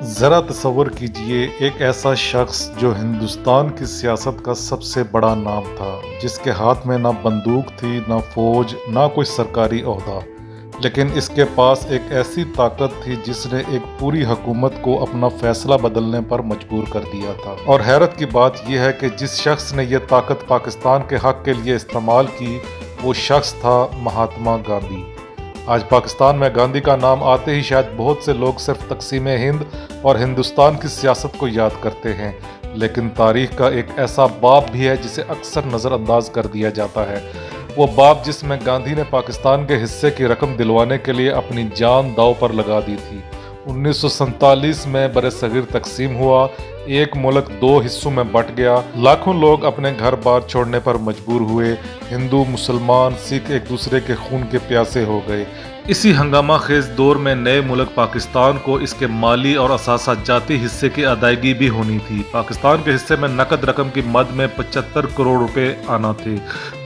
ذرا تصور کیجئے ایک ایسا شخص جو ہندوستان کی سیاست کا سب سے بڑا نام تھا، جس کے ہاتھ میں نہ بندوق تھی، نہ فوج، نہ کوئی سرکاری عہدہ، لیکن اس کے پاس ایک ایسی طاقت تھی جس نے ایک پوری حکومت کو اپنا فیصلہ بدلنے پر مجبور کر دیا تھا۔ اور حیرت کی بات یہ ہے کہ جس شخص نے یہ طاقت پاکستان کے حق کے لیے استعمال کی، وہ شخص تھا مہاتما گاندھی۔ آج پاکستان میں گاندھی کا نام آتے ہی شاید بہت سے لوگ صرف تقسیم ہند اور ہندوستان کی سیاست کو یاد کرتے ہیں، لیکن تاریخ کا ایک ایسا باب بھی ہے جسے اکثر نظر انداز کر دیا جاتا ہے۔ وہ باب جس میں گاندھی نے پاکستان کے حصے کی رقم دلوانے کے لیے اپنی جان داؤ پر لگا دی تھی۔ 1947 میں برصغیر تقسیم ہوا، ایک ملک دو حصوں میں بٹ گیا، لاکھوں لوگ اپنے گھر بار چھوڑنے پر مجبور ہوئے، ہندو، مسلمان، سکھ ایک دوسرے کے خون کے پیاسے ہو گئے۔ اسی ہنگامہ خیز دور میں نئے ملک پاکستان کو اس کے مالی اور اثاثہ جاتی حصے کی ادائیگی بھی ہونی تھی۔ پاکستان کے حصے میں نقد رقم کی مد میں 75 کروڑ روپے آنا تھے۔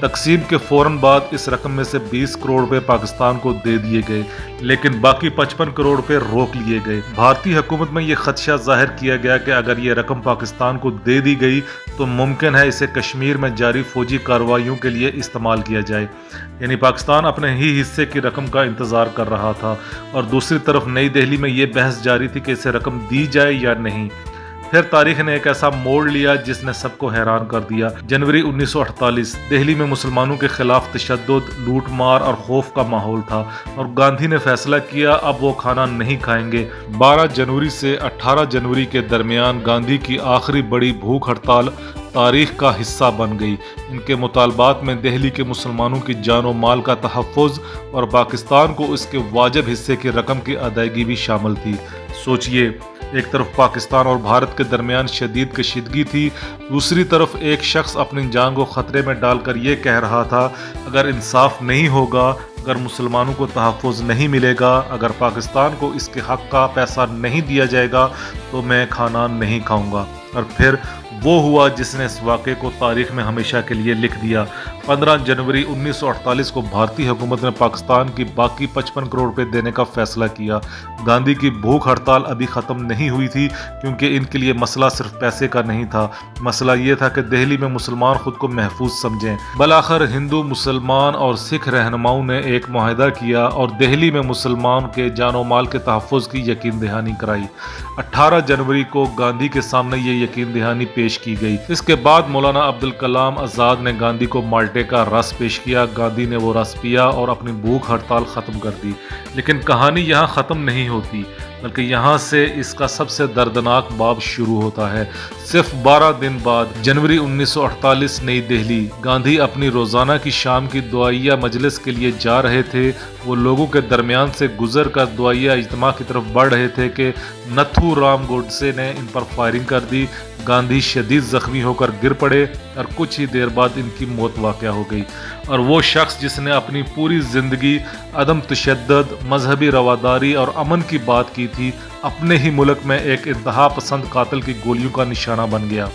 تقسیم کے فوراً بعد اس رقم میں سے 20 کروڑ روپے پاکستان کو دے دیے گئے، لیکن باقی 55 کروڑ روپے روک لیے گئے۔ بھارتی حکومت میں یہ خدشہ ظاہر کیا گیا کہ اگر یہ رقم پاکستان کو دے دی گئی تو ممکن ہے اسے کشمیر میں جاری فوجی کارروائیوں کے لیے استعمال کیا جائے، یعنی پاکستان اپنے ہی حصے کی رقم کا انتظار کر رہا تھا، اور دوسری طرف نئی دہلی میں یہ بحث جاری تھی کہ اسے رقم دی جائے یا نہیں۔ پھر تاریخ نے ایک ایسا موڑ لیا جس نے سب کو حیران کر دیا۔ جنوری 1948 دہلی میں مسلمانوں کے خلاف تشدد، لوٹ مار اور خوف کا ماحول تھا، اور گاندھی نے فیصلہ کیا اب وہ کھانا نہیں کھائیں گے۔ 12 جنوری سے 18 جنوری کے درمیان گاندھی کی آخری بڑی بھوک ہڑتال تاریخ کا حصہ بن گئی۔ ان کے مطالبات میں دہلی کے مسلمانوں کی جان و مال کا تحفظ اور پاکستان کو اس کے واجب حصے کی رقم کی ادائیگی بھی شامل تھی۔ سوچئے، ایک طرف پاکستان اور بھارت کے درمیان شدید کشیدگی تھی، دوسری طرف ایک شخص اپنی جان کو خطرے میں ڈال کر یہ کہہ رہا تھا، اگر انصاف نہیں ہوگا، اگر مسلمانوں کو تحفظ نہیں ملے گا، اگر پاکستان کو اس کے حق کا پیسہ نہیں دیا جائے گا تو میں کھانا نہیں کھاؤں گا۔ اور پھر وہ ہوا جس نے اس واقعے کو تاریخ میں ہمیشہ کے لیے لکھ دیا۔ 15 جنوری 1948 کو بھارتی حکومت نے پاکستان کی باقی 55 کروڑ روپے دینے کا فیصلہ کیا۔ گاندھی کی بھوک ہڑتال ابھی ختم نہیں ہوئی تھی، کیونکہ ان کے لیے مسئلہ صرف پیسے کا نہیں تھا، مسئلہ یہ تھا کہ دہلی میں مسلمان خود کو محفوظ سمجھیں۔ بالآخر ہندو، مسلمان اور سکھ رہنماؤں نے ایک معاہدہ کیا اور دہلی میں مسلمان کے جان و مال کے تحفظ کی یقین دہانی کرائی۔ 18 جنوری کو گاندھی کے سامنے یہ یقین دہانی پیش کی گئی۔ اس کے بعد مولانا عبدالکلام آزاد نے گاندھی کو مالٹے کا رس پیش کیا۔ گاندھی نے وہ رس پیا اور اپنی بھوک ہڑتال ختم کر دی۔ لیکن کہانی یہاں ختم نہیں ہوتی، بلکہ یہاں سے اس کا سب سے دردناک باب شروع ہوتا ہے۔ صرف 12 دن بعد جنوری 1948 نئی دہلی، گاندھی اپنی روزانہ کی شام کی دعائیہ مجلس کے لیے جا رہے تھے۔ وہ لوگوں کے درمیان سے گزر کر دعائیہ اجتماع کی طرف بڑھ رہے تھے کہ نتھو رام گوڈسے نے ان پر فائرنگ کر دی۔ گاندھی شدید زخمی ہو کر گر پڑے اور کچھ ہی دیر بعد ان کی موت واقع ہو گئی۔ اور وہ شخص جس نے اپنی پوری زندگی عدم تشدد، مذہبی رواداری اور امن کی بات کی تھی، اپنے ہی ملک میں ایک انتہا پسند قاتل کی گولیوں کا نشانہ بن گیا۔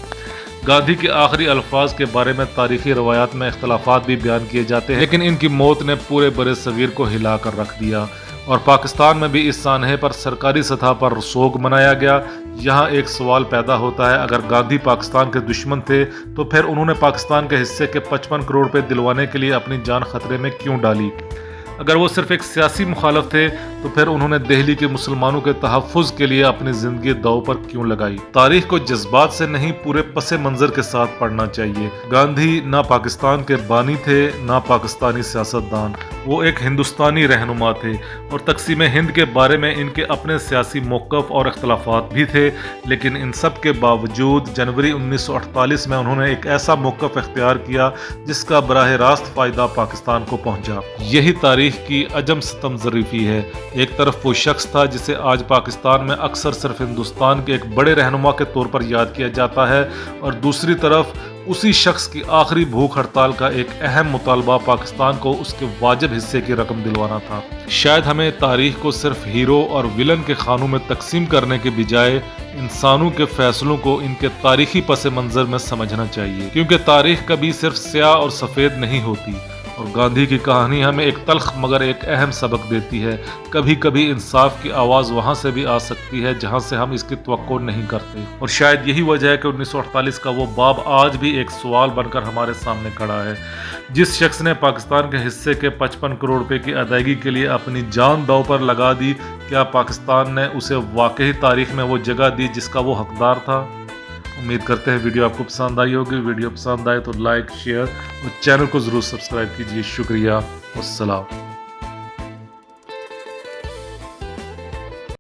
گاندھی کے آخری الفاظ کے بارے میں تاریخی روایات میں اختلافات بھی بیان کیے جاتے ہیں، لیکن ان کی موت نے پورے برصغیر کو ہلا کر رکھ دیا، اور پاکستان میں بھی اس سانحے پر سرکاری سطح پر سوگ منایا گیا۔ یہاں ایک سوال پیدا ہوتا ہے، اگر گاندھی پاکستان کے دشمن تھے تو پھر انہوں نے پاکستان کے حصے کے 55 کروڑ روپے دلوانے کے لیے اپنی جان خطرے میں کیوں ڈالی؟ اگر وہ صرف ایک سیاسی مخالف تھے تو پھر انہوں نے دہلی کے مسلمانوں کے تحفظ کے لیے اپنی زندگی داؤ پر کیوں لگائی؟ تاریخ کو جذبات سے نہیں، پورے پس منظر کے ساتھ پڑھنا چاہیے۔ گاندھی نہ پاکستان کے بانی تھے، نہ پاکستانی سیاستدان، وہ ایک ہندوستانی رہنما تھے، اور تقسیم ہند کے بارے میں ان کے اپنے سیاسی موقف اور اختلافات بھی تھے، لیکن ان سب کے باوجود جنوری 1948 میں انہوں نے ایک ایسا موقف اختیار کیا جس کا براہ راست فائدہ پاکستان کو پہنچا۔ یہی تاریخ کی عجم ستم ظریفی ہے۔ ایک طرف وہ شخص تھا جسے آج پاکستان میں اکثر صرف ہندوستان کے ایک بڑے رہنما کے طور پر یاد کیا جاتا ہے، اور دوسری طرف اسی شخص کی آخری بھوک ہڑتال کا ایک اہم مطالبہ پاکستان کو اس کے واجب حصے کی رقم دلوانا تھا۔ شاید ہمیں تاریخ کو صرف ہیرو اور ویلن کے خانوں میں تقسیم کرنے کے بجائے انسانوں کے فیصلوں کو ان کے تاریخی پس منظر میں سمجھنا چاہیے، کیونکہ تاریخ کبھی صرف سیاہ اور سفید نہیں ہوتی، اور گاندھی کی کہانی ہمیں ایک تلخ مگر ایک اہم سبق دیتی ہے، کبھی کبھی انصاف کی آواز وہاں سے بھی آ سکتی ہے جہاں سے ہم اس کی توقع نہیں کرتے، اور شاید یہی وجہ ہے کہ 1948 کا وہ باب آج بھی ایک سوال بن کر ہمارے سامنے کھڑا ہے۔ جس شخص نے پاکستان کے حصے کے 55 کروڑ روپے کی ادائیگی کے لیے اپنی جان داؤ پر لگا دی، کیا پاکستان نے اسے واقعی تاریخ میں وہ جگہ دی جس کا وہ حقدار تھا؟ امید کرتے ہیں ویڈیو آپ کو پسند آئی ہوگی۔ ویڈیو پسند آئے تو لائک، شیئر اور چینل کو ضرور سبسکرائب کیجیے۔ شکریہ، والسلام۔